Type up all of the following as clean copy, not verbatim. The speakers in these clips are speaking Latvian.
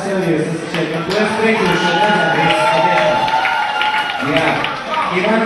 sev jūs šeit, un tu esi priekšļu šo redzēt, jā, Ivan.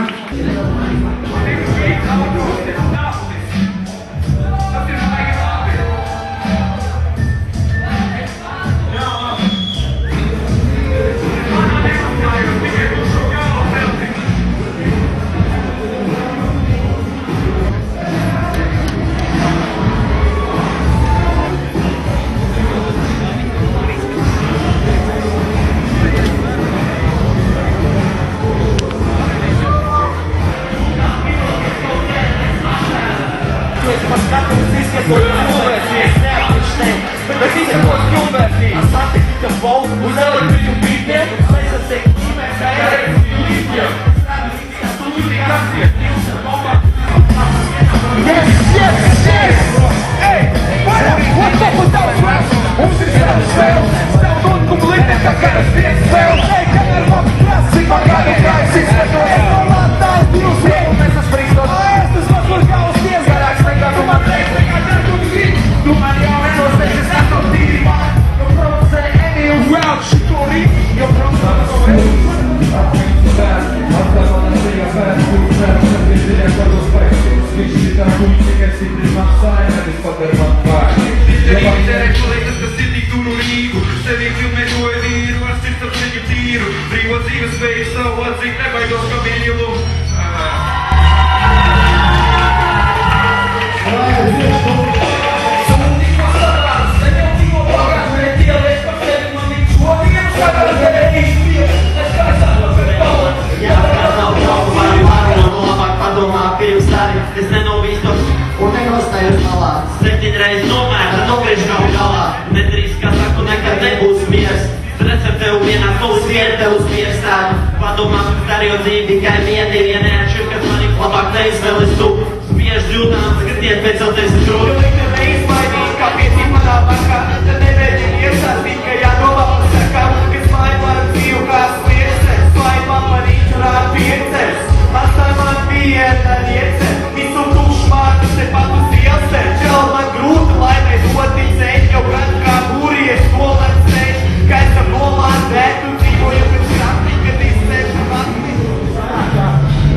Es nenobīstos un nenostājos malā. 7 reizes domāju, ka nogriež nav galā. Nedrīkst, kā saku, nekad nebūs miers. Recepte tev vienā solis vien tev uz pierstādu. Padomā, ka darījot dzīvi tikai vieni neatšķir, kas mani labāk neizvēlis tu. Spiež jūtām, skriet pēc celties uz rodu. Jo ikā neizmainīt, kā piecīt manā vakā. Tad nevēļi iesāstīt, ka jādomā par sakām. Kas māja man dzīvu kā sliecē. Slāj man par īčurā piecēs. Atstāj man viena liece. Visu tušu vārdu te pat uz ielstē. Čel man grūti, lai nedoti ceļ. Jau gan kā būries, kolēn ceļ. Kaisa kolān vētu dzīvoju pēc krati, kad izsēšu mati.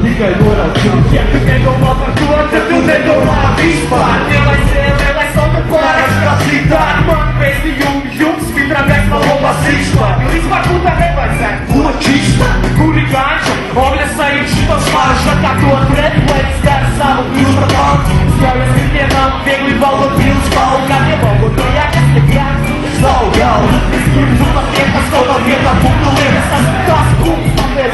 Tikai norād, ja tu nedomā par to, tad tu nedomā vispār. Nelai sauka pārēc, kā citādi. Man pēstījumi jums, vitrā veiks man lobās vispār. Jo vispār kūtā nevajadzētu. Ko čista? Kuri ganča? Ovļa sajūt šito smaržu, tā to pret, lai skar savu jūžu palku. Skaujas kritienām, viegli valdot pilns palu, kā nevalgot no jākas, ja jākas. Savu galvu, es gribu zūpat vietas, kaut no vietā punktu lietas, esmu tās punkts, tāpēc.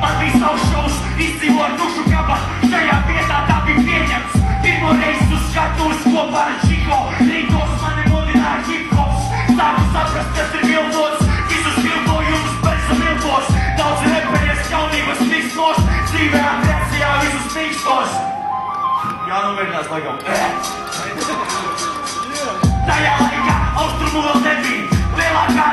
Man bija savs šovs, izdzīvo ar dušu kaba, šajā vietā tā bija pieņemts. Pirmo reizi uz skatuves kopā ar Čiko, rīkos mani modināja hip-hops. Sāku saprast, kas ir vildots, visus vildojumus pēc vildos. Daudz reperies jaunības visnos, dzīvē agresijā visus mīkstos. Jānovērinās laikam. Tajā laikā austrumu vēl nebija, lielākā